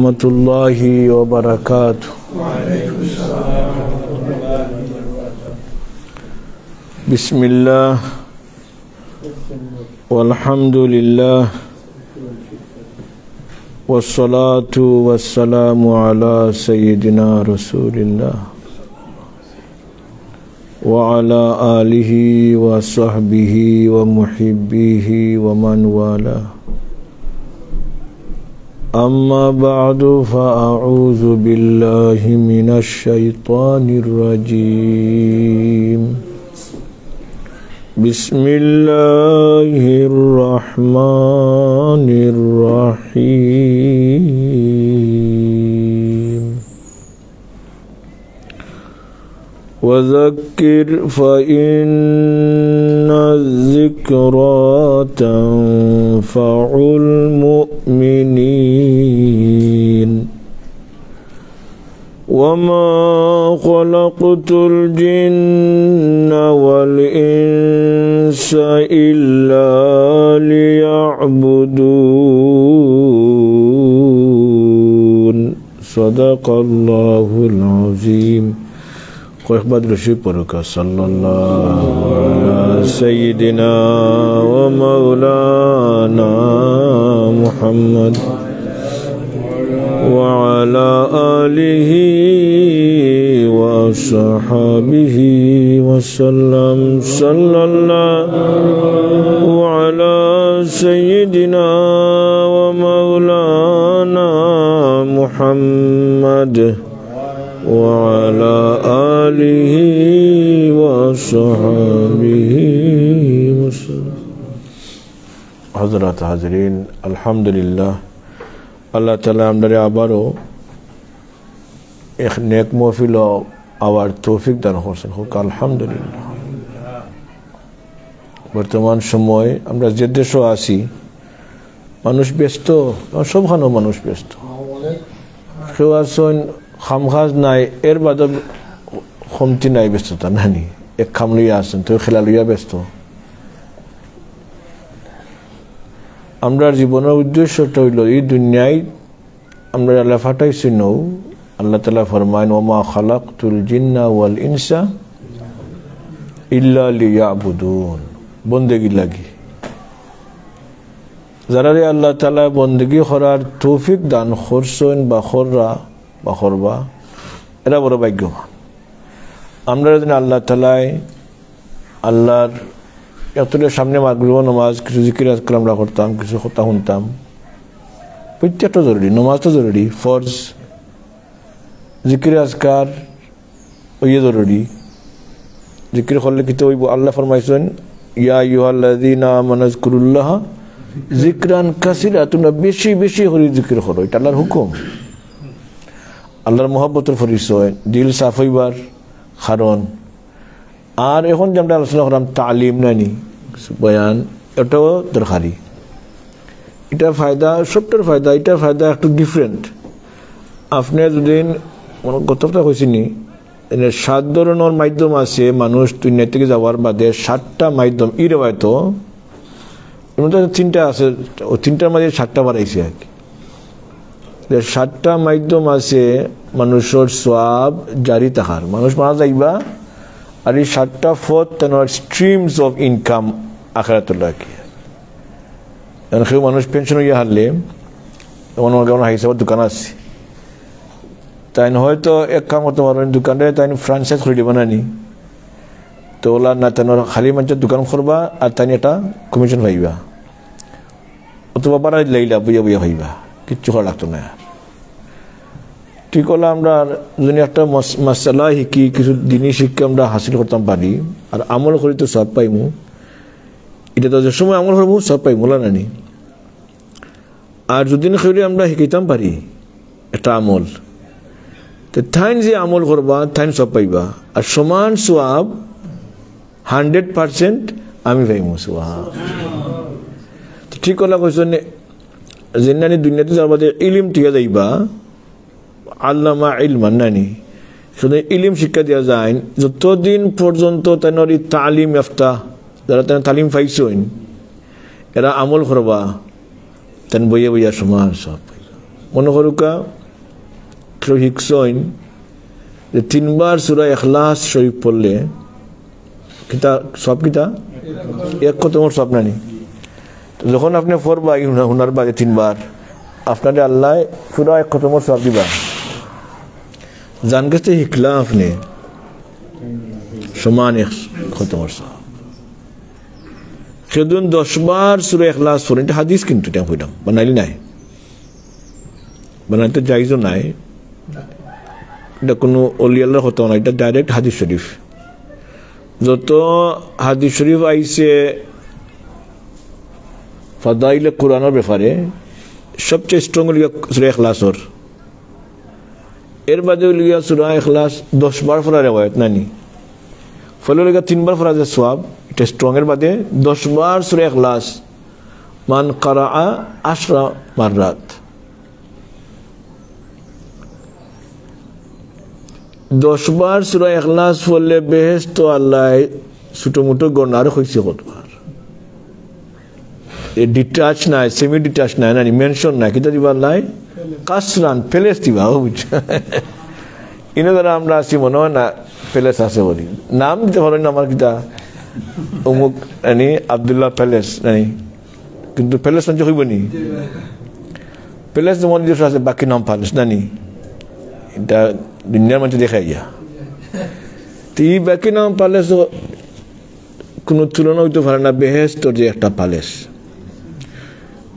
warahmatullahi wabarakatuh. Bismillah walhamdulillah wassalatu wassalamu ala sayyidina rasulillah wa ala alihi wa sahbihi wa muhibbihi wa man wala. أما بعد فأعوذ بالله من الشيطان الرجيم بسم الله الرحمن الرحيم وذكر فإن الذكرى تنفع المؤمنين وما خلقت الجن والإنس إلا ليعبدون صدق الله العظيم. Khutbah Rasul Paruka sallallahu ala sayyidina wa maulana Muhammad wa ala alihi wa sahbihi wa sallam sallallahu ala sayyidina wa maulana Muhammad وعلى آله وصحبه وسلم. حضرات حاضرین الحمدللہ اللہ تعالی আমাদের আবারও এক নেক মাহফিল আবার তৌফিক দান করেছেন হোক আলহামদুলিল্লাহ। বর্তমান সময় আমরা যে দেশে আছি মানুষ ব্যস্ত, সবখানে মানুষ ব্যস্ত, কেউ আছেন খামখাজ নাই, এর বাদে কমতি নাই ব্যস্ততা নানি, এক খাম লইয়া আছেন তো খেলা লইয়া ব্যস্ত। আমরা জীবনের উদ্দেশ্যটা হইল এই দুনিয়ায় আমরা আল্লাহ ফাটাইছি নৌ, আল্লাহ তাআলা ফরমায় ওমা খালাকতুল জিন্না ওয়াল ইনসা ইল্লা লিয়াবুদুন, বন্দেগি লাগি। যারা আল্লাহ তাআলা বন্দেগি করার তৌফিক দান করছেন বা কররা বা করবা, এরা বড় ভাগ্যবান। আমরা যদি আল্লাহ তাআলায় আল্লাহর এতটার সামনে মাগরিব নামাজ, কিছু জিকির আজকাল আমরা করতাম, কিছু কথা শুনতাম, প্রত্যেকটা জরুরি। নামাজটা জরুরি, ফরজ, জিকির আজকার ওই জরুরি। জিকির করলে কিন্তু ওই আল্লাহ ফরমাইছেন ইয়া আইয়ুহাল্লাযীনা আমানু যকুরুল্লাহ যিকরান কাসীরা, তোমরা বেশি বেশি করে জিকির করো, এটা আল্লাহর হুকুম, আল্লাহর মহব্বতের পরিচয়, দিল সাফ হইবার কারণ। আর এখন যে আমরা আলোচনা করলাম তালিম নানি বয়ান, এটাও দরকারি। এটার ফায়দা, সবটার ফায়দা, এটার ফায়দা একটু ডিফারেন্ট। আপনি যদি গতটা কইছিনি 7 ধরনের মাধ্যম আছে মানুষ দুনিয়া থেকে যাওয়ার বাদে, 7টা মাধ্যম ই রেওয়ায়ত, এর মধ্যে 3টা আছে, ও 3টার মাঝে 7টা বাড়াইছে আর কি। 7টা মাধ্যম আছে মানুষের সওয়াব জারি থাকার, মানুষ মারা যাইবা আর এই 7টা পথ তেনার স্ট্রিমস অফ ইনকাম আখিরাতুল্লাহ কি। কেউ মানুষ পেনশন হইয়া হারলে এমন কেমন হিসাবের দোকান আছে, তাই হয়তো এক কাম করতে পারবেন, দোকানে তাই ফ্রাঞ্চাইজ করে দেবা নানি, তো ওলা না তেনার খালি মানুষের দোকান করবা আর তাই একটা কমিশন পাইবা, অথবা বাড়াই লাইলা বইয়া বইয়া হইবা, কিচ্ছু করা লাগতো না। ঠিক হলো আমরা যদি একটা মাসালা শিখি, কিছু দিনই শিক্ষা আমরা হাসিল করতাম পারি আর আমল করি তো সব পাইমু। এটা তো যে সময় আমল করবো সব পাইমু নানি। আর যদি না আমরা শিখাইতাম পারি একটা আমল, তো থাইন যে আমল করবা থাইন সব পাইবা, আর সমান সোয়াব 100% আমি পাইমু সোয়াব। ঠিক হলা কইছেন যেনানি দুনিয়াতে যাওয়ার বাদে ইলিম টিকা যাইবা, আল্লামা ইলমান নানি, শুধু ইলিম শিক্ষা দেওয়া যায় যতদিন পর্যন্ত তেনার এই তালিম ইয়াফতা, যারা তেনা তালিম পাইছেন এরা আমল করবা, তেন বইয়া বইয়া সমান সব পাইবা। মনে করুকা কেউ শিখছইন যে 3 বার সূরা ইখলাস শরীফ পড়লে কিতা সব কিতা এক খতম সব নানি যখন আপনি পড়বা হুনার বাদে 3 বার আপনারে আল্লাহ পুরা এক খতম সব দিবা জান গেছে শিখলা আপনি সমান এক খতম সব সেদিন 10 বার সূরা ইখলাস পড়েন এটা হাদিস কিন্তু এটা কইলাম বানাইলি নাই বানাইতে জায়েজও নাই এটা কোনো ওলি আল্লাহর কথা না এটা ডাইরেক্ট হাদিস শরীফ যত হাদিস শরীফ আইছে ফাদাইলে কোরআনের ব্যাপারে সবচেয়ে স্ট্রং হল সূরা ইখলাসর এর বাদে হল সূরা ইখলাস 10 বার পড়ার রিওয়ায়াত নানি ফলে 3 বার পড়া যে সওয়াব এটা স্ট্রং এর বাদে 10 বার সূরা ইখলাস মান ক্বারা 10 মাররাত 10 বার সূরা ইখলাস পড়লে বেহেশত আল্লাহ ছোট মোটো গণার হইছে কতবার এ ডিটাচ নাই সেমি ডিটাচ নাই নানি মেনশন নাই কিতা দিবা আল্লাহ কাসরান প্লেস দিবা বুঝ ইনো দ্বারা আমরা আসি মনে হয় না প্লেস আছে বলি নাম দিতে পারেন না আমার কিতা অমুক নানি আব্দুল্লাহ প্যালেস নানি কিন্তু প্যালেস না হইব নি প্যালেস যেমন যে আছে বাকি নাম প্যালেস নানি এটা দুনিয়ার মধ্যে দেখাই যা তি বাকি নাম প্যালেস কোনো তুলনা হইতে পারে না বেহেশতর যে একটা প্যালেস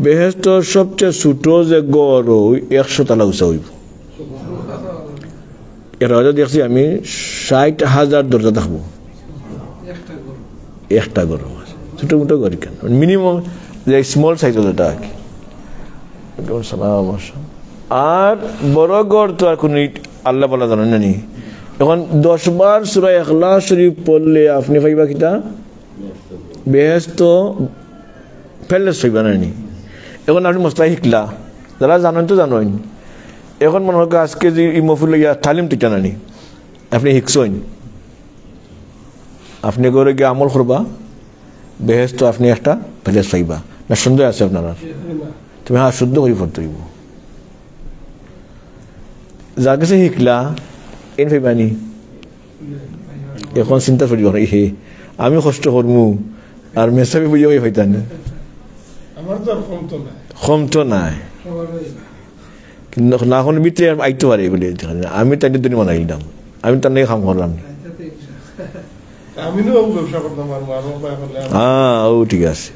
বেহেশতর সবচেয়ে ছোট যে গড় 100 তলা উঁচা হইব এর রাজা দেখছি আমি 60,000 দরজা থাকবো একটা গড় ছোট মোটো গড় কেন মিনিমাম যে স্মল সাইজ যেটা আর কি আর বড় গড় তো আর কোনো আল্লাহ বলা জানেন না নি এখন 10 বার সূরা ইখলাস শরীফ পড়লে আপনি পাইবা কিতা বেহেশত প্যালেস পাইবা না নি এখন আপনি মশলা শিখলা যারা জানেন তো জানেন এখন মনে হয় আজকে যে ইমফুল তালিম টিকা নানি আপনি শিখছেন আপনি করে গিয়ে আমল করবা বেহেশত আপনি একটা প্যালেস পাইবা না সুন্দর আছে আপনারা তুমি হ্যাঁ শুদ্ধ করে পড়তে হইব যার কাছে শিখলা এন পাইবানি এখন চিন্তা করিব হে আমি কষ্ট করমু আর মেসাবি বুঝে পাইতাম না ক্ষমতা নাই কিন্তু না কোনো ভিতরে আইতে পারে বলে আমি তাই দুনি বানাই দিলাম আমি তার নাকি কাম করলাম হ্যাঁ ও ঠিক আছে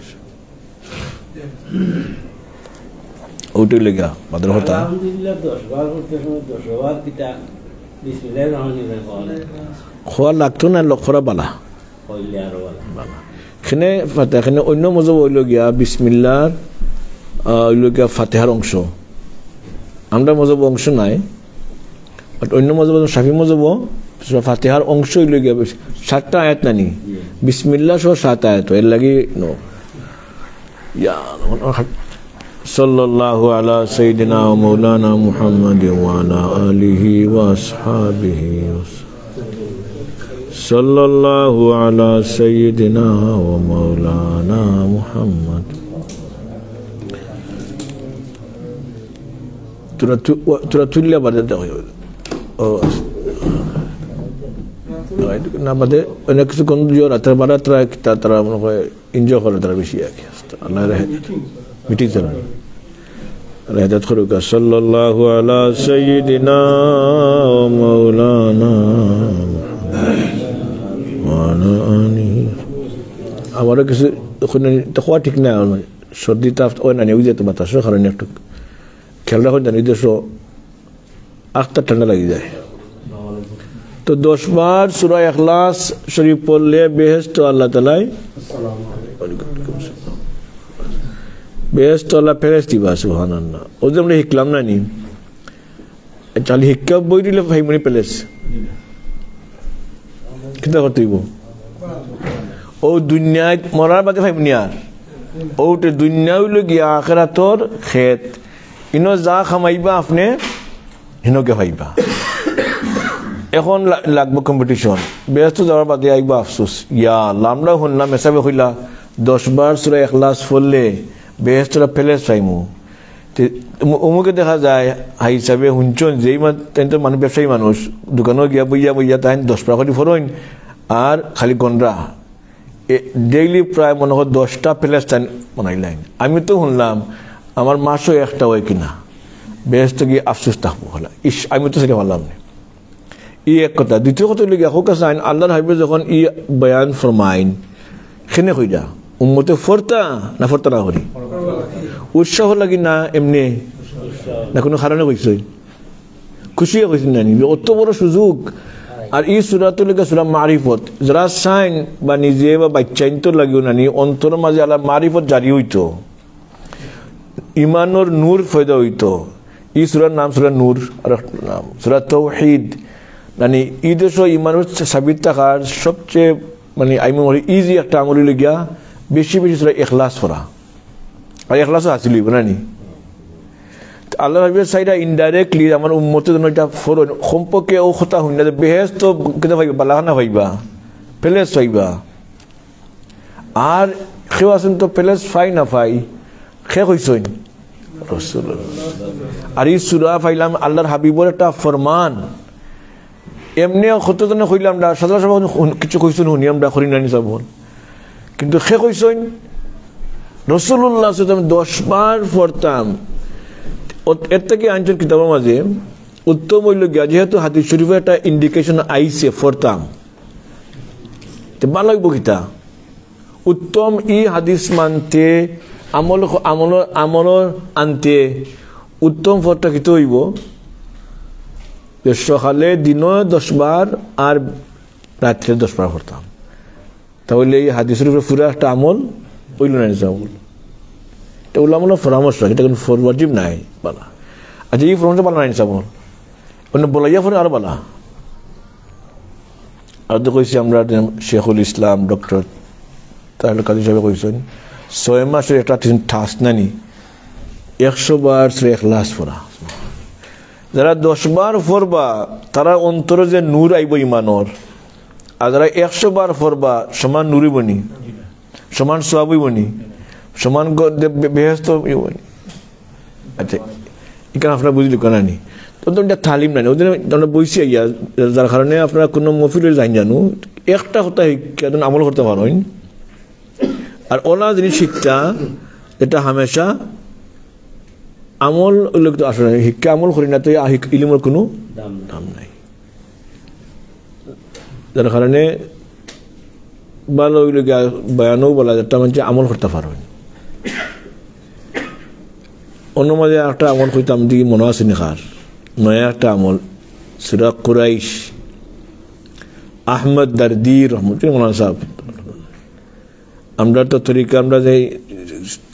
ওটাই লেগা মাদ্র হতা খোয়া লাগতো না লক্ষরা বালা এখানে এখানে অন্য মজব হইল গিয়া বিসমিল্লার হইল গিয়া ফাতেহার অংশ আমরা মজব অংশ নাই বাট অন্য মজব শাফি মজব ফাতেহার অংশ হইল গিয়া 7টা আয়াত নানি বিসমিল্লাহ সহ 7 আয়াত এর লাগি নো ইয়া সাল্লাল্লাহু আলা সাইয়্যিদিনা ওয়া মাওলানা মুহাম্মাদিন ওয়া আলা আলিহি ওয়া আসহাবিহি সাল্লাল্লাহু আলা সাইয়্যিদিনা ওয়া মাওলানা মুহাম্মাদ তোরা তুললে বাদে দেওয়া না বাদে অনেক কিছু কোন রাতের বারা তারা মনে হয় এনজয় করে তারা বেশি আর কি আল্লাহ মিটিং চলে রেহাত করুক সাল্লাল্লাহু আলা সাইয়্যিদিনা ওয়া মাওলানা আমারও কিছু হওয়া ঠিক না সর্দি তাপ ওই না নিয়ে যেত বাতাসের কারণে একটু খেয়াল রাখুন জানি দেশ আখটা ঠান্ডা লাগে যায় তো 10 বার সূরা ইখলাস শরীফ পড়লে বেহেশত আল্লাহ তাআলাই বেহেশত আল্লাহ ফেরেশতা দিবা সুবহানাল্লাহ ও যে আমরা শিখলাম না নি চালি শিক্ষা বই দিলে ভাইমনি প্যালেস কিতা করতে হইব ও দুনিয়ায় মরার বাদে ভাইমনি আর ওটে দুনিয়া হইল গিয়া আখিরাতর খেত ইনো যা খামাইবা আপনি হিনোকে ভাইবা এখন লাগবো কম্পিটিশন ব্যস্ত যাওয়ার বাদে আইবা আফসোস ইয়া লামলা শুনলাম এসাবে হইলা 10 বার সূরা ইখলাস পড়লে বেহেশতরা প্যালেস পাইমু অমুকে দেখা যায় হাই হিসাবে শুনছেন যেই তো মানুষ ব্যবসায়ী মানুষ দোকানও গিয়া বইয়া বইয়া তাই 10 টাকা করে ফরইন আর খালি গন্ডা ডেইলি প্রায় মনে হয় 10টা প্যালেস্টাইন বানাইলেন। আমি তো শুনলাম আমার মাসও একটা হয় কিনা, বেশ তো গিয়ে আফসোস থাকবো হলা আমি তো সেটা ভাবলাম না। ই এক কথা। দ্বিতীয় কথা হইলে গিয়া হোক আইন আল্লাহর হাবিবে যখন ই বয়ান ফরমাইন সেনে কইরা উম্মতে ফরতা না ফরতা না করি উৎসাহ লাগি না এমনি না কোনো কারণে কইছে খুশি কইছেন না অত বড় সুযোগ। আর এই সূরাতুল সূরা মারিফত যারা সাইন বা নিজে বা বাচ্চাইন তো লাগিও নানি অন্তর মাঝে আল্লাহ মারিফত জারি হইতো, ইমানোর নূর ফয়দা হইতো। এই সূরার নাম সূরা নূর আর নাম সূরা তাওহীদ। মানে এই দেশ ইমানের সাবিত থাকার সবচেয়ে মানে আমি মনে ইজি একটা আমল হইলে গিয়া বেশি বেশি সূরা ইখলাস পড়া। আর ইখলাসও হাসিল হইব না নি আল্লাহ রাব্বুল সাইডা ইনডাইরেক্টলি আমার উম্মতের জন্য এটা ফরজ সম্পর্কে ও কথা হইনা যে বেহেশত কেন ভাইবা বালাখানা ভাইবা প্যালেস ভাইবা। আর কেউ আছেন তো প্যালেস ফাই না ফাই খে কইছেন রাসূলুল্লাহ। আর এই সূরা পাইলাম আল্লাহর হাবিবর একটা ফরমান, এমনি কতজনে কইলাম না সাধারণ সভা কিছু কইছেন শুনি আমরা করি না নি যাবো, কিন্তু খে কইছেন রাসূলুল্লাহ 10 বার পড়তাম। এর থেকে আনছেন কিতাবের মাঝে উত্তম হইল গিয়া যেহেতু হাদিস শরীফে একটা ইন্ডিকেশন আইছে ফরতাম ভালো হইব কিতা উত্তম ই হাদিস মানতে আমল আনতে উত্তম ফরটা কিতা হইব সকালে দিন 10 বার আর রাত্রে 10 বার পড়তাম। তাহলে এই হাদিস শরীফের পুরো একটা আমল হইল না আমল এটা উলামার পরামর্শ, এটা কিন্তু ওয়াজিব নাই বালা। আচ্ছা এই ফরমানটা বালা নাই সাবল অন্য বলাইয়া ফোন আর বালা। আর তো কইছি আমরা শেখুল ইসলাম ডক্টর তাহলে কাজী সাহেব কইছেন 6 মাসের একটা ঠাস নানি 100 বার সূরা ইখলাস পড়া। যারা 10 বার পড়বা তারা অন্তরে যে নূর আইব ইমানর, আর যারা 100 বার পড়বা সমান নূরই বনি, সমান সওয়াবই বনি, সমান বেহেশত। আচ্ছা এখানে আপনারা বুঝলি কেন নি তো এটা তালিম নাই ওদের আমরা বইছি আইয়া যার কারণে আপনারা কোনো মফিলের যাই জানো একটা কথা শিক্ষা আমল করতে পারেন। আর ওলা জিনিস শিক্ষা এটা হামেশা আমল আসলে শিক্ষা আমল করি না তো ইলিমের কোনো দাম নাই। যার কারণে ভালো হইলে বয়ানও বলা যেটা মানে আমল করতে পারবেন। অন্য মাঝে একটা আমল কইতাম দিকে মনে আছে নিখার নয়া একটা আমল সূরা কুরাইশ আহমদ দারদি রহমতুল্লাহ মৌলানা সাহেব আমরা তো তরিকা আমরা যে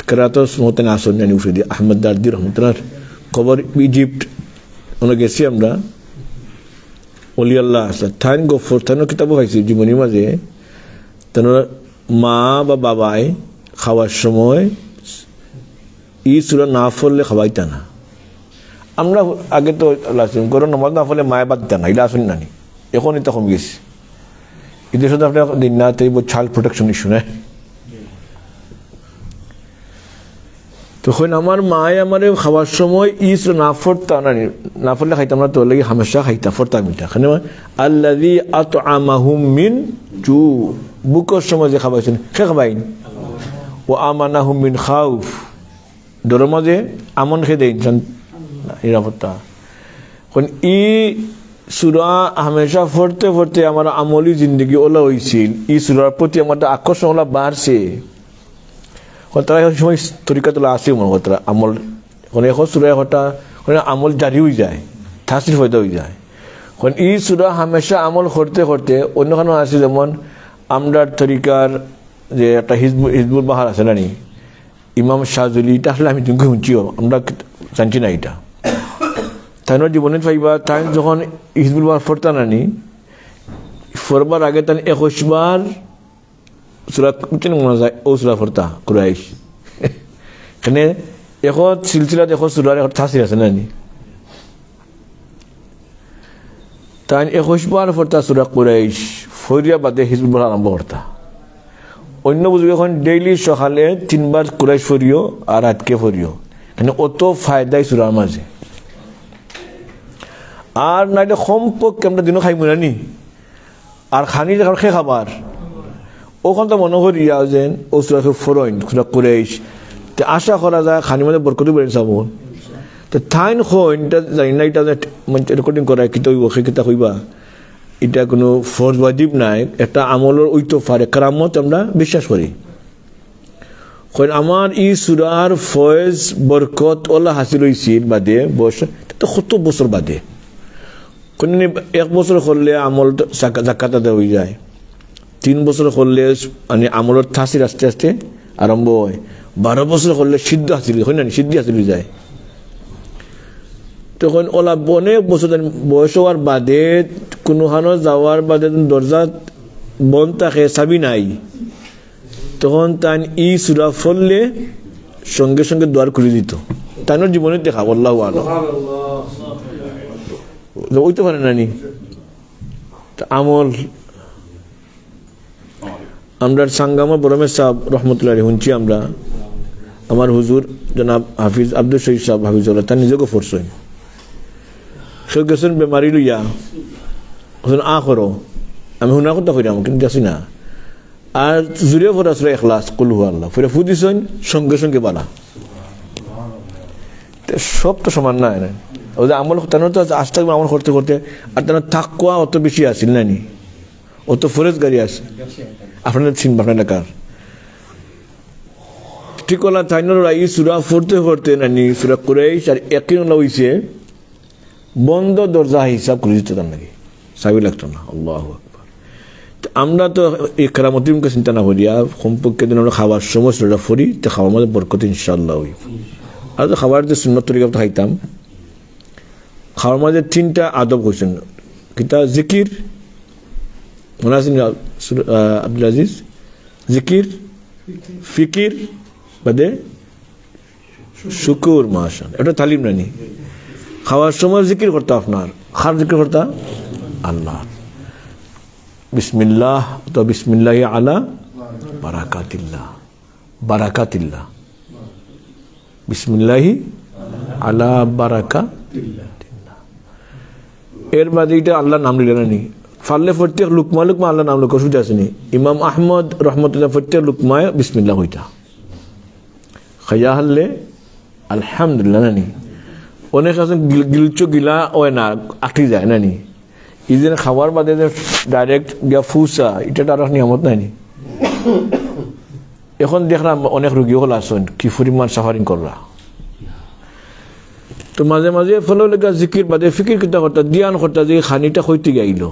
কেরাতস মতেন আসন জানি উঠে দিই আহমদ দারদি রহমতুল্লাহ খবর ইজিপ্ট ওনা গেছি আমরা অলি আল্লাহ আসলে থাইন গফর থাইনও কিতাবও খাইছি জীবনীর মাঝে তেন মা বা বাবাই খাওয়ার সময় ই সূরা না পড়লে খাওয়াইতা না। আমরা আগে তো গরম নামাজ না পড়লে মায়ে বাদ দিতা না, এটা আসেন নানি এখন এটা কমে গেছে। এদের সাথে আপনার দিন না তো চাইল্ড প্রোটেকশন ইস্যু নেই। তখন আমার মায়ে আমার খাওয়ার সময় ই সূরা না পড়তা না পড়লে খাইতাম না, তো লাগে হামেশা খাইতা পড়তাম এটা এখানে আল্লাযী আত'আমাহুম মিন জু বুকর সময় যে খাওয়াইছেন সে খাওয়াইন ও আমানাহুম মিন খাউফ ডরের মাঝে আমন খেয়ে দেন নিরাপত্তা। ই সূরা হামেশা পড়তে পড়তে আমার আমলি জিন্দগি ওলা হয়েছিল, ই সূরার প্রতি আমার আকর্ষণ ওলা বাড়ছে। তারা এখন সময় তরিকা তোলা আসে মনে করা আমল এখন সূরা হঠাৎ আমল জারি হয়ে যায়, তাসির ফয়দা হয়ে যায়। ই সূরা হামেশা আমল করতে করতে অন্যখানে আছে যেমন আমরার তরিকার যে একটা হিজবুল বাহার আছে না নি ইমাম শাহজুলি, এটা আসলে আমি তুমি শুনছিও আমরা জানছি না। এটা তাই জীবনে পাইবা তাই যখন হিজবুল বাহার ফরতা নানি ফরবার আগে তাই 21 বার সূরা মনে যায় ও সূরা ফরতা কুরাইশ এখানে এখন সিলসিলা দেখো সূরার এখন তাসির আছে না নি তাই 21 বার ফরতা সূরা কুরাইশ ফরিয়া বাদে হিজবুল বাহার আরম্ভ করতা। অন্য বুঝবে এখন ডেইলি সকালে 3 বার কুরাইশ ফরিও আর রাতকে ফরিও, মানে অত ফায়দাই সুরার মাঝে। আর নাইলে সম্পর্কে আমরা দিনও খাইব না নি, আর খানি যখন খেয়ে খাবার ওখান তো মনে করি যেন ও সুরা ফরইন সুরা কুরাইশ আশা করা যায় খানি মধ্যে বরকতি বেড়ে যাব। তো থাইন খইনটা জানি না, এটা রেকর্ডিং করা কিতা হইব সেই কিতা হইবা, এটা কোনো ফরজ ওয়াজিব নাই, একটা আমলের ওইতো পারে কারামত আমরা বিশ্বাস করি। আমার ই সুরার ফয়েজ বরকত ওলা হাসিল হয়েছিল বাদে বয়স তো 70 বছর বাদে। এক বছর করলে আমল জাকাত আদায় হয়ে যায়, 3 বছর করলে মানে আমলের থাসির আস্তে আস্তে আরম্ভ হয়, 12 বছর করলে সিদ্ধ হাসিল হয় না, সিদ্ধি হাসিল হয়ে যায়। তখন ওলা অনেক বছর বয়স হওয়ার বাদে কোনোখানো যাওয়ার বাদে দরজা বন্ধ থাকে, চাবি নাই, তখন তাই ই সুরা ফললে সঙ্গে সঙ্গে দ্বার খুলে দিত। তাইনোর জীবনে দেখা আল্লাহু আলাম ওইতে পারে নানি আমল। আমরা সাঙ্গামা বরমের সাহেব রহমতুল্লাহ শুনছি আমরা, আমার হুজুর জনাব হাফিজ আব্দুল শহীদ সাহেব হাফিজুল্লাহ তার নিজেকে ফোরছেন, সে গেছেন বেমারি লইয়া করো, আমি শুনা কথা কইরাম কিন্তু যাচ্ছি না, আর জুড়ে ফোরা আসলে এখলাস কলহু আল্লাহ ফিরে ফুদিছেন সঙ্গে সঙ্গে বালা। সব তো সমান না, ওদের আমল তেন তো আস্তে আমল করতে করতে আর তেন থাকুয়া অত বেশি আসিল নানি, অত ফরেজ গাড়ি আছে আপনাদের চিনব আপনার এলাকার ঠিক হল। তাই ই সুরা ফরতে ফরতে নানি সুরা কুরাইশ আর একই হইছে বন্ধ দরজা হিসাব করে দিতে তার নাকি চাবি লাগতো না। আল্লাহু আকবার। আমরা তো এই কেরামতিকে চিন্তা না করিয়া সম্পর্কে দিন আমরা খাবার সময় সেটা ফরি, তো খাওয়ার মধ্যে বরকত ইনশাআল্লাহ হইব। আর তো খাবার যে সুন্নত তরিকা খাইতাম, খাওয়ার মধ্যে 3টা আদব হয়েছেন কিতা জিকির মনে আছেন আব্দুল আজিজ, জিকির ফিকির বাদে শুকুর মাশাআল্লাহ, এটা তালিম নানি। খাওয়ার সময় জিকির করতে আপনার খার জিকির করতে আল্লাহ বিসমিল্লাহ, তো বিসমিল্লাহি আলা বারাকাতিল্লাহ, বারাকাতিল্লাহ বিসমিল্লাহি আলা বারাকাতিল্লাহ। এর বাদে এটা আল্লাহ নাম লিলে নানি ফাললে প্রত্যেক লুকমা লুকমা আল্লাহ নাম লোক অসুবিধা আসেনি। ইমাম আহমদ রহমতুল্লাহ প্রত্যেক লুকমায় বিসমিল্লাহ হইতা, খাইয়া হারলে আলহামদুলিল্লাহ নানি। অনেক আছে গিলচো গিলা ওয় না আঁকি যায় নানি, এই যে খাবার বাদে ডাইরেক্ট গিয়া ফুসা এটা আর নিয়ামত নাইনি। এখন দেখলাম অনেক রোগী হল আসেন কি পরিমাণ সাফারিং কররা, তো মাঝে মাঝে ফলে লেগা জিকির বাদে ফিকির কিতা করতা ধ্যান করতা যে খানিটা হইতে গাইল,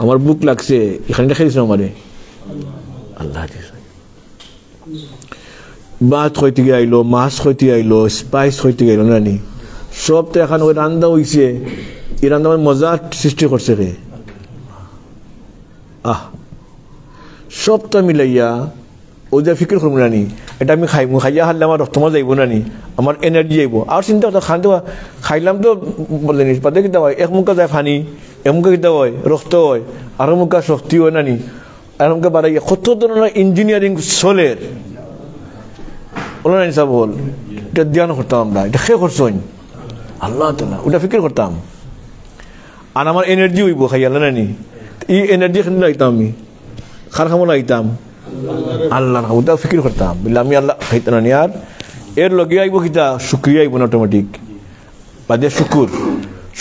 আমার বুক লাগছে এখানটা খেয়েছিল আমারে আল্লাহ ভাত হইতে গাইলো, মাছ হইতে গাইলো, স্পাইস হইতে গাইলো নানি, সব তো এখন ওই রান্না হইছে, এই রান্না মজা সৃষ্টি করছে রে। সবটা মিলাইয়া ও যে ফিকির করবো নানি, এটা আমি খাইবো, খাইয়া হারলে আমার রক্ত মজা যাইব নানি, আমার এনার্জি যাইব। আর চিন্তা কথা খান খাইলাম তো বললেন পাতে কিতা হয়, এক মুখা যায় ফানি, এক মুখা কিতা হয় রক্ত হয়, আর মুখা শক্তি হয় নানি, আর মুখা বাড়াই কত ধরনের ইঞ্জিনিয়ারিং চলের ওনার হিসাব হল। এটা ধ্যান করতাম আমরা, এটা খেয়ে করছেন আল্লাহ তাআলা, ওটা ফিকির করতাম আর আমার এনার্জি হইব খাইয়া নানি। এই এনার্জি এখানে লাইতাম আমি খার খামো লাইতাম আল্লাহ, ওটা ফিকির করতাম বলে আমি আল্লাহ খাইতাম নানি। আর এর লগে আইব কিতা শুক্রিয়া আইব না অটোমেটিক বাদে শুকুর,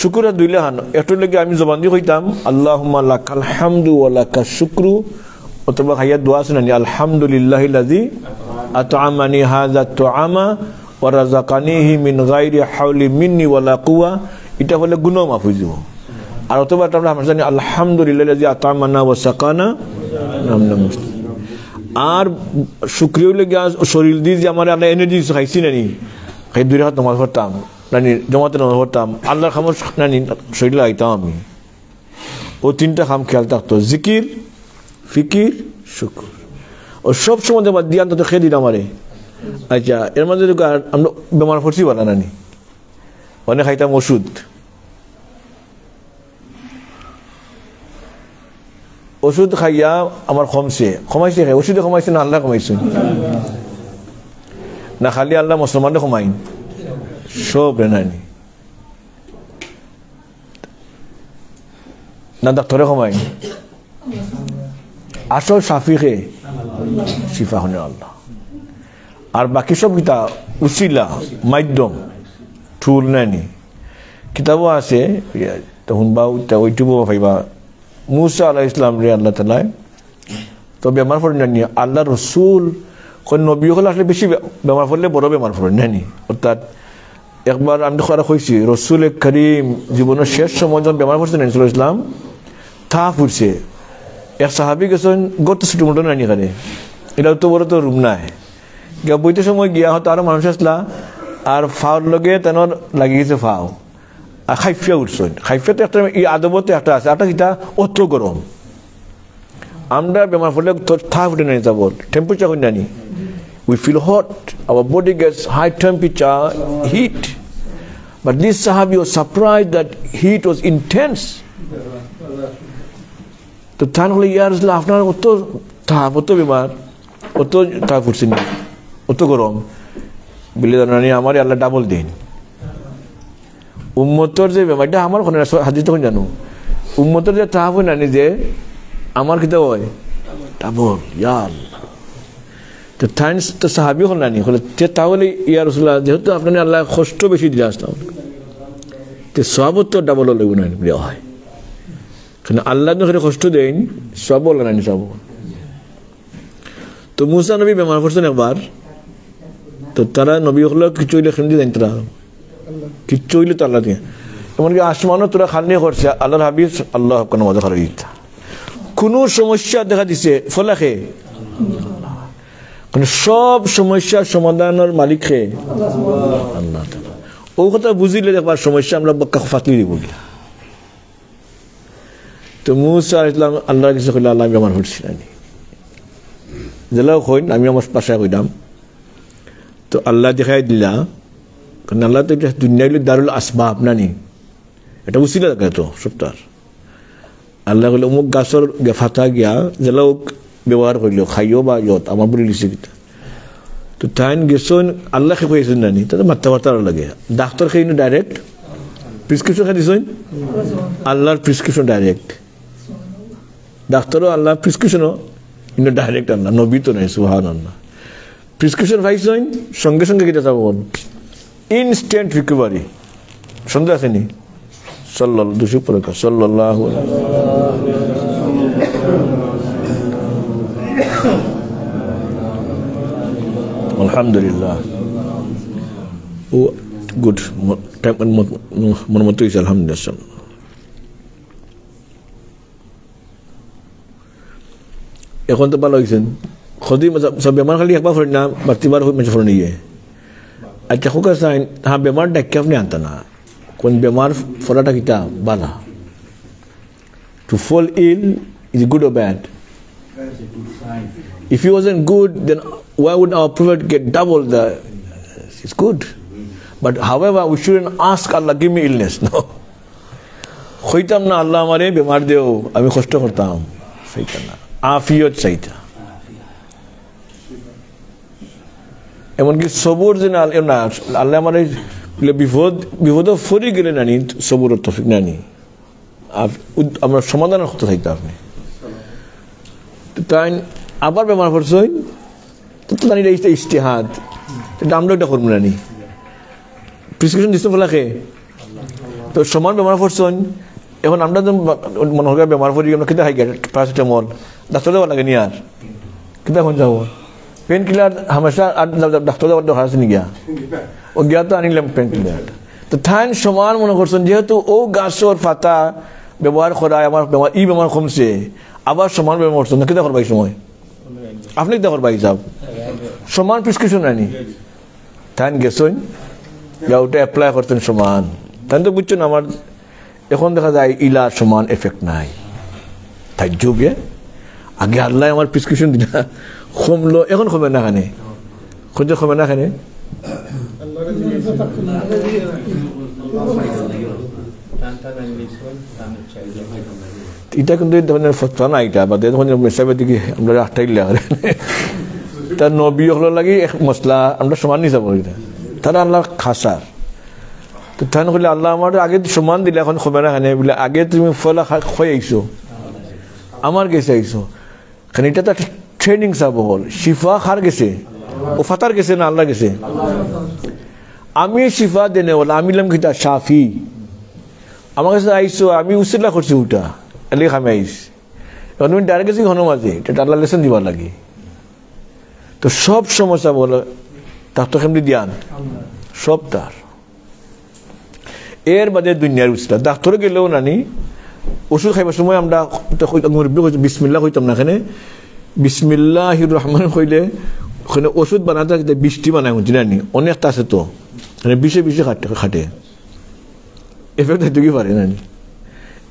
শুকুর আর দুইলে হান একটু লেগে আমি জবান দিয়ে কইতাম আল্লাহুম্মা লাকাল হামদু ওয়া লাকাশ শুকরু, অথবা খাইয়া দোয়া আছে নানি আলহামদুলিল্লাহিল্লাযী আতআমানি হাযা তুআমা ওয়া রাযাকানিহি মিন গায়রি হাওলি মিন্নি ওয়ালা কুওয়া, এটা হলে গুনাহ মাফ হয়ে যাব। আর অথবা আমরা জানি আলহামদুলিল্লাহিল্লাযী আতআমানা ওয়া সাকানা নাম। আর শুকরিয়া লেগে শরীর দিয়ে যে আমার আল্লাহ এনার্জি খাইছি নানি, খাই 2 রাকাত নামাজ পড়তাম নানি, জমাতে নামাজ পড়তাম, আল্লাহর খামোশ নানি শরীর লাগাইতাম আমি। ও 3টা খাম খেয়াল থাকতো জিকির ফিকির শুকুর, ও সব সময় বাদ দিয়ে অন্তত খেয়ে দিতাম আমারে। আচ্ছা এর মধ্যে আমরা বেমার পড়ছি বলা নানি, অনেক খাইতাম ওষুধ, ওষুধ খাইয়া আমার কমাইছে ওষুধে কমাইছে না আল্লাহ কমাইছে। না খালি আল্লাহ মুসলমানদের কমাইন সব রেনানি না ডাক্তারে কমাইন আসল শাফিকে শিফা হনে আল্লাহ আর বাকি সব কিতা উসিলা মাধ্যম টুল নানি কিতাবও আছে তখন বা ওইটুকু ভাইবা মুসা আলাইহিস সালাম রে আল্লাহ তাআলা তো বেমার পড়ে নানি আল্লাহ রসুল কোন নবী হলে আসলে বেশি বেমার পড়লে বড় বেমার পড়ে নানি অর্থাৎ একবার আমি কথা কইছি রসুল করিম জীবনের শেষ সময় যখন বেমার পড়ছেন নবী সাল্লাল্লাহু আলাইহি ওয়াসাল্লাম তা ফুরছে এক সাহাবী গেছেন গত ছুটি মতো নানি করে এটা তো বড় তো রুম নাই গিয়া বইতে সময় গিয়া হতো আরো মানুষ আসলা আর ফাওর লগে তেনর লাগি গেছে ফাও আর খাইফিয়া উঠছেন খাইফিয়াতে একটা এই আদবতে একটা আছে একটা কিটা অত গরম আমরা বেমার পড়লে থা ফুটে নিয়ে যাব টেম্পারেচার কই নানি we feel hot our body gets high temperature heat but this sahabi was surprised that heat was intense তো তান হলে ইয়ার আপনার অত তাপ অত বেমার অত তাপ উঠছে অত গরম বলে জানি আমার আল্লাহ ডাবল দিন উম্মতর যে বেমারটা আমার ওখানে হাজির তখন জানো উম্মতর যে তাপ হয় নানি যে আমার কিতা হয় ডাবল ইয়ার তো থাইন্স তো সাহাবি হল নানি হলে তাহলে ইয়া রাসূলুল্লাহ যেহেতু আপনার আল্লাহ কষ্ট বেশি দিয়ে আসলাম তো সব তো ডাবল লাগবে না দেওয়া হয় কারণ আল্লাহ যখন কষ্ট দেন সব বলে নানি সব তো মুসা নবী বেমার পড়ছেন একবার তো তারা নবী হলো কিছু লেখেন দিয়ে দেন তারা কিচ্ছু হইলে তো আল্লাহ দিয়ে এমনকি আসমানও তোরা খালি করছে আল্লাহর হাবিব আল্লাহ কোনো মজা খালি কোনো সমস্যা দেখা দিছে ফলাখে কারণ সব সমস্যার সমাধানের মালিক হে আল্লাহ তাআলা ও কথা বুঝিলে দেখবার সমস্যা আমরা বক্কা ফাতলি দিব তো মুসা আলাইহিস সালাম আল্লাহর কাছে কইলা আল্লাহ বেমার হচ্ছিলানি জেলাও কইন আমি আমার পাশে কইলাম তো আল্লাহ দেখাই দিলা কারণ আল্লাহ তো দুনিয়ার দারুল আসবাব নানি এটা উসিলা দেখা তো সবটার আল্লাহ কইল অমুক গাছর ফাতা গিয়া জেলাও ব্যবহার করলো খাইও বা ইয়ত আমার বলে লিখছে কিতা তো তাইন গেছেন আল্লাহ খেয়ে হয়েছেন নানি তাদের মাত্রা মাত্রা লাগে ডাক্তার খেয়ে ডাইরেক্ট প্রেসক্রিপশন খেয়ে দিয়েছেন আল্লাহর প্রেসক্রিপশন ডাইরেক্ট ডাক্তারও আল্লাহ প্রেসক্রিপশনও কিন্তু ডাইরেক্ট আল্লাহ নবী তো নাই সুবহানাল্লাহ প্রেসক্রিপশন পাইছেন সঙ্গে সঙ্গে কেটে যাবো ইনস্ট্যান্ট রিকভারি সন্দেহ আসেনি সাল্লাল্লাহু দুশো পরকা সাল্লাল্লাহু আলহামদুলিল্লাহ ও গুড মন মতো হয়েছে আলহামদুলিল্লাহ এখন তো ভালো হয়েছেন খদি সব বেমার খালি একবার ফোন না বাড়তিবার মেছে ফোন নিয়ে আচ্ছা হোক সাইন হ্যাঁ বেমার ডাক্কে আপনি আনতা না কোন বেমার ফলাটা কিতা বালা to fall ill is good or bad if he wasn't good then why would our prophet get double the it's good but however we shouldn't ask Allah give me illness no কইতাম না আল্লাহ আমারে বেমার দেও আমি কষ্ট করতাম সেইটা না আফিয়ত চাইতা এমনকি সবুর যে না আল্লাহ আমারে বিপদ ফরি গেলে নানি সবুর তৌফিক নানি আমরা সমাধান করতে থাকতে আপনি তাই আবার বেমার পড়ছই তো জানি এটা ইজতিহাদ এটা আমরা এটা করবো নানি প্রেসক্রিপশন দিতে ফেলাকে তো সমান বেমার পড়ছন এখন আমরা মনে হয় বেমার পড়ি আমরা কেটে খাই প্যারাসিটামল ডাক্তার দেওয়া লাগে নি আর কেটে এখন যাবো পেন কিলার হামেশা আর ডাক্তার দেওয়ার দরকার আছে নি গিয়া ও গিয়া তো আনিলাম পেন কিলার তো থাইন সমান মনে করছেন যেহেতু ও গাছর পাতা ব্যবহার করায় আমার বেমার কমছে আবার সমান বেমার করছেন না কেটে করবাই সময় আপনি কেটে করবাই যাব সমান প্রেসক্রিপশন আনি থাইন গেছেন ইয়া ওটা অ্যাপ্লাই করতেন সমান তাই তো বুঝছেন আমার এখন দেখা যায় ইলা সমান এফেক্ট নাই তাই যোগে আগে আল্লাহ আমার প্রেসক্রিপশন দিলা কমলো এখন কমে না খানে খুঁজে কমে না খানে এটা কিন্তু এই ধরনের ফতোয়া না এটা বা এই ধরনের মেসাবের দিকে আমরা আটটাইলে তার নবী হলো লাগি এক মশলা আমরা সমান নিয়ে যাবো তারা আল্লাহ খাসার তো তাই হলে আল্লাহ আমার আগে সমান দিলে এখন খবে না খানে বলে আগে তুমি ফলা খাই আইসো আমার গেছে আইসো খানে এটা তো ট্রেনিং চাব হল শিফা খার গেছে ও ফাতার গেছে না আল্লাহ গেছে আমি শিফা দেনে বল আমি লাম খিতা শাফি আমার কাছে আইসো আমি উসিলা করছি ওটা এলে খামে আইস এখন তুমি ডাইরেক্ট গেছি ঘন মাঝে এটা আল্লাহ লেসন দিবার লাগে তো সব সমস্যা বলো তার তো কেমনি ধ্যান সব তার এর বাদে দুনিয়ার উচিত ডাক্তারে গেলেও নানি ওষুধ খাইবার সময় আমরা বিসমিল্লাহ হইতাম না এখানে বিসমিল্লাহির রহমান কইলে ওখানে ওষুধ বানাতে বৃষ্টি বানায় হচ্ছে নানি অনেকটা আছে তো মানে বিষে বিষে খাটে এফেক্ট হইতে কি পারে নানি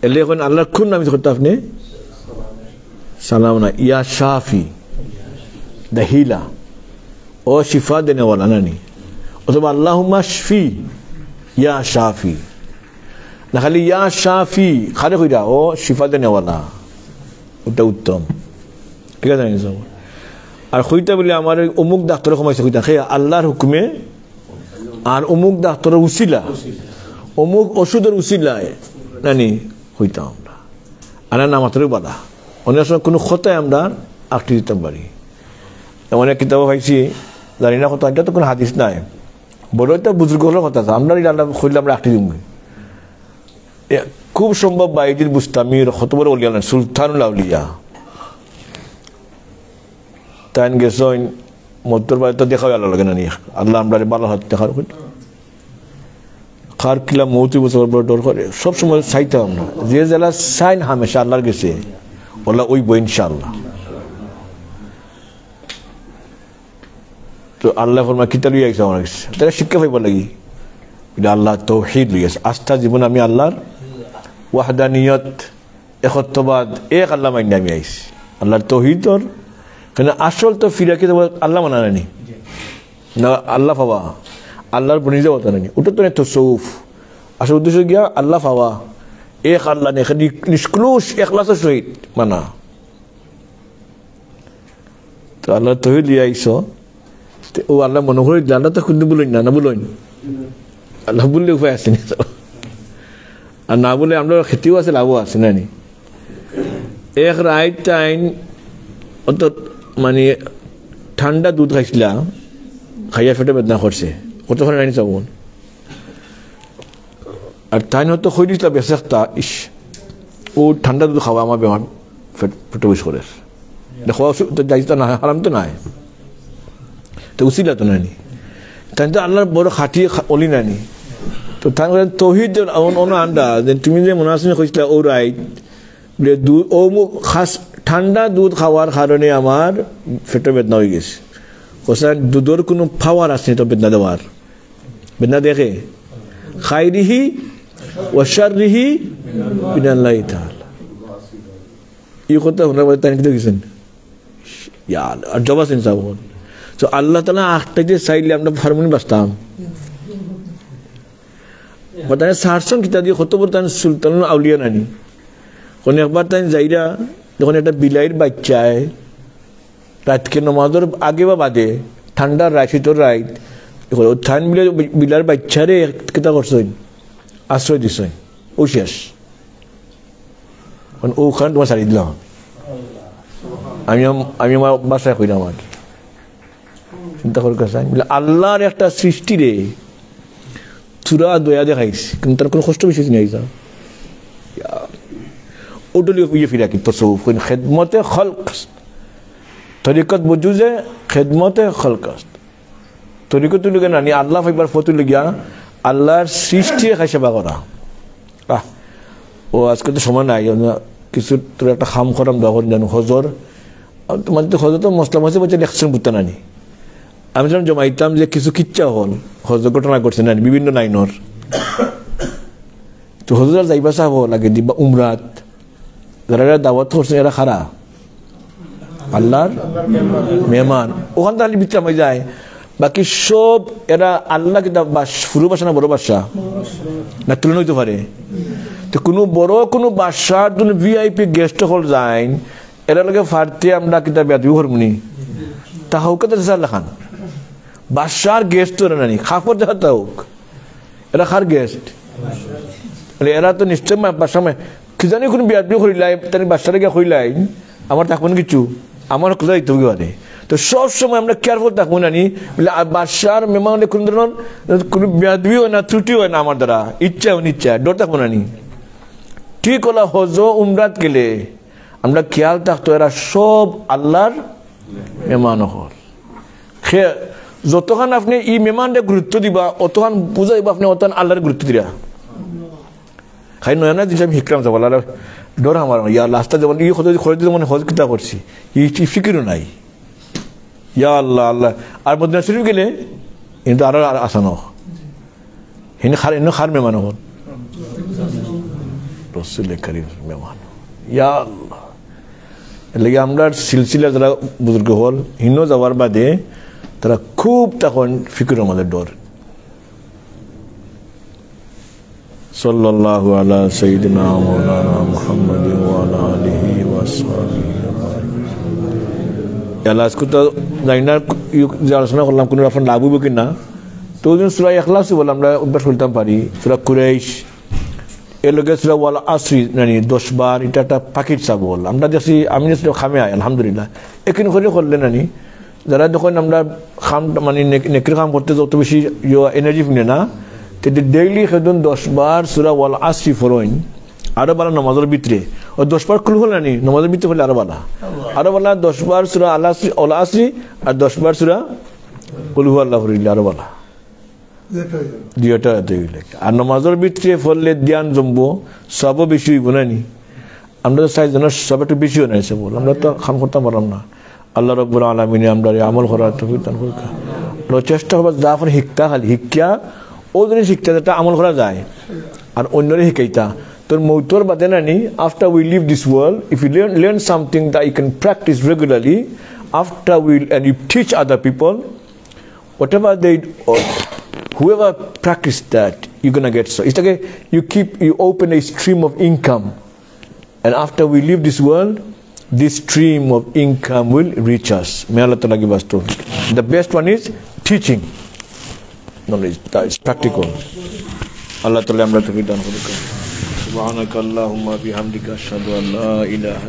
এলে এখন আল্লাহর খুন নামি করতে আপনি সালাম না ইয়া শাফি দ্য হিলা ও শিফা দেনেওয়ালা নানি অথবা আল্লাহুম্মা শফি ইয়া শাফি না খালি ইয়া শাফি খারে কইরা ও শিফা দেনেওয়ালা ওটা উত্তম ঠিক আছে সব আর কইতা বলে আমার অমুক ডাক্তারের কমাইছে কইতা খে আল্লাহর হুকুমে আর অমুক ডাক্তারের উসিলা অমুক ওষুধের উসিলায় নানি কইতাম আমরা আর না মাত্র বাধা অনেক সময় কোনো কথায় আমরা আঁকড়ে দিতে পারি এমন এক কিতাব পাইছি জানি না কথা এটা তো কোনো হাদিস নাই বড় একটা বুজুর্গ হলো কথা আছে আমরা আল্লাহ খুললে আমরা আঁকড়ে দিব খুব সম্ভব বাইজির বুস্তামির কত বড় অলিয়া না সুলতানুল আউলিয়া তাই গেছেন মধ্যর বাড়ি তো দেখা আল্লাহ লাগে না নি আল্লাহ আমরা ভালো হাত দেখার খার কিলা মৌতি বছর বড় ডর করে সবসময় চাইতাম আমরা যে জেলা সাইন হামেশা আল্লাহর গেছে ওলা ওই বই ইনশাআল্লাহ তো আল্লাহ ফরমা কিতা লইয়া আইসা আমার কাছে তারা শিক্ষা পাইব লাগি আল্লাহ তাওহীদ লইয়া আস্থা জীবন আমি আল্লাহর ওয়াহদানিয়ত একত্ববাদ এক আল্লাহ মাইন্ডে আমি আইছি আল্লাহর তাওহীদর কেন আসল তো ফিরা কি আল্লাহ মানা নানি না আল্লাহ পাওয়া আল্লাহর বনিজা হতা নানি ওটা তো তসৌফ আসল উদ্দেশ্য গিয়া আল্লাহ পাওয়া এক আল্লাহ নিষ্কলুষ এখলাসের সহিত মানা তো আল্লাহ তাওহীদ লইয়া আইসো ও আল্লাহ মনে করে আল্লাহ তো কিন্তু বলুন না বলুন আল্লাহ বললে উপায় আছে না আর না বলে আমরা খেতেও আছে লাভও আছে নানি এক রাইট টাইম অত মানে ঠান্ডা দুধ খাইছিলা খাইয়া ফেটে বেদনা করছে কতক্ষণ রানি চাব আর তাই হয়তো খই দিছিলাম বেসেকটা ইস ও ঠান্ডা দুধ খাওয়া আমার বেমার ফেটে বস করে খাওয়া যাইতো না হারাম তো নাই তো উচিলা তো নানি তাই তো আল্লাহর বড় খাটিয়ে অলি নানি তো তাই তৌহিদ অন্য আন্ডা তুমি যে মনে আসলে কইছিলা ও রাইট দুধ ও খাস ঠান্ডা দুধ খাওয়ার কারণে আমার পেটে বেদনা হয়ে গেছে কোথায় দুধের কোনো পাওয়ার আছে তো বেদনা দেওয়ার বেদনা দেখে খাইরিহি ওয়াশাররিহি বিনাল্লাহি তাআলা এই কথা ওনারা বলতে গেছেন ইয়ার আর জবাব ইনসাফ তো আল্লাহ তাআলা আখটা যে চাইলে আমরা ফার্মুনি বাঁচতাম বাতানে সারসন কিতা দিয়ে কত বড় তান সুলতানুল আউলিয়া নানি কোন একবার তাই যাইরা যখন একটা বিলাইয়ের বাচ্চায় রাতকে নমাজের আগে বা বাদে ঠান্ডার রায় শীতর রাইত ঠান বিলার বাচ্চারে কেতা করছেন আশ্রয় দিছেন ও শেষ ওখানে তোমার ছাড়ি দিলাম আমি আমার বাসায় কইলাম আর কি চিন্তা করে কাছে আল্লাহর একটা সৃষ্টি রে চূড়া দয়া দেখাইছে কিন্তু তার কোনো কষ্ট বেশি নেই যা ওটলি ফিরা কি তসৌফ খেদমতে খলক তরিকত বুঝুজে খেদমতে খলক তরিকত লগে নানি আল্লাহ একবার ফটো লগিয়া আল্লাহর সৃষ্টি সেবা করা ও আজকে তো সময় নাই কিছু তোর একটা খাম করাম দখন জানো হজর তোমার তো হজর তো মশলা মাসে বলছে লেকচার বুঝতে নানি আমি যখন জমাইতাম যে কিছু কিচ্ছা হল হজর ঘটনা করছে নানি বিভিন্ন লাইনর তো হজর যাইবা চাব লাগে দিবা উমরাত যারা দাওয়াত করছে এরা খারা আল্লাহর মেহমান ওখান থেকে বিচ্রাম হয়ে যায় বাকি সব এরা আল্লাহ কিন্তু ফুরু বাসা না বড় বাসা না তুলনা হইতে পারে তো কোনো বড় কোনো বাসার ভিআইপি গেস্ট হল যায় এরা লোকে ফার্তে আমরা কিতা বেয়াদবি করবনি তাহৌকাতে লাখান বাদশার গেস্ট তো নানি খাফর দেখা তাহক এরা খার গেস্ট এরা তো নিশ্চয় বাদশা কি জানি কোনো বিয়াদবি করিলাই তার বাদশারে গিয়ে কইলাই আমার থাকবেন কিছু আমার কোথায় দিতে পারে তো সব সময় আমরা কেয়ারফুল থাকবো নানি বলে বাদশার মেহমান কোন ধরনের কোনো বিয়াদবি হয় না ত্রুটি হয় না আমার দ্বারা ইচ্ছা অনিচ্ছা ডর থাকবো নানি ঠিক হলো হজ উমরাত গেলে আমরা খেয়াল থাকতো এরা সব আল্লাহর মেহমান হল যতক্ষণ আপনি এই মেহমানটা গুরুত্ব দিবা অতক্ষণ বুঝাইবা আপনি অতক্ষণ আল্লাহর গুরুত্ব দিবা খাই নয় না জিনিস আমি শিখলাম যাব আল্লাহ ডর আমার ইয়া লাস্টটা যেমন ই খরচ যেমন হজ কিতা করছি ই ফিকিরও নাই ইয়া আল্লাহ আল্লাহ আর মদিনা শরীফ গেলে কিন্তু আরো আসান হিনে খার এনে খার মেহমান হল রসুল করিম মেহমান ইয়া আল্লাহ এর লাগে আমরা সিলসিলা যারা বুজুর্গ হল হিনো যাওয়ার বাদে তারা খুব তখন ফিকির আমাদের ডর সাল্লাল্লাহু আলা সাইয়্যিদিনা মাওলানা মুহাম্মাদিন ওয়া আলা আলিহি ওয়া আসহাবিহি আল্লাহ আজকে তো জানি না যে আলোচনা করলাম কোনো রকম লাভ হবে কিনা তো ওই দিন সূরা ইখলাস বলে আমরা অভ্যাস করতাম পারি সূরা কুরাইশ এর লগে সূরা ওয়াল আসরি মানে 10 বার এটা একটা পাকিট চাবল আমরা দেখছি আমি দেখছি খামে আলহামদুলিল্লাহ এখানে করে করলে নানি যারা যখন আমরা খাম মানে নেকির কাম করতে যত বেশি এনার্জি ফিনে না তেটি ডেইলি সেদিন 10 বার সূরা ওয়াল আসরি ফরোইন আরো বালা নামাজের ভিতরে ও 10 বার কুল হল নানি নামাজের ভিতরে হলে আরো বালা 10 বার সূরা আল আসরি আর 10 বার সূরা কুল হুয়াল্লাহু আরো বালা দুইটা দিলে আর নামাজের ভিতরে ফললে ধ্যান জমবো সবও বেশি হইব নানি আমরা তো চাই যেন সব একটু বেশি হয়ে নাইছে বল আমরা তো খাম করতে পারলাম না আল্লাহ রাব্বুল আলামিন আমরা আমল করার তৌফিক দান করুক আমরা চেষ্টা করব জাফর শিক্ষা খালি শিক্ষা ও জিনিস শিখতে যেটা আমল করা যায় আর অন্যরে শিখাইতা তোর মৌতর বাদে নানি after we leave this world if you learn something that you can practice regularly after will and you teach other people whatever they whoever practice that you're gonna get so it's like you open a stream of income and after we leave this world this stream of income will reach us may Allah Ta'ala give us tawfiq the best one is teaching knowledge that is practical Allah Ta'ala amra tawfiq dan koruk subhanakallahumma bihamdika ashhadu an la ilaha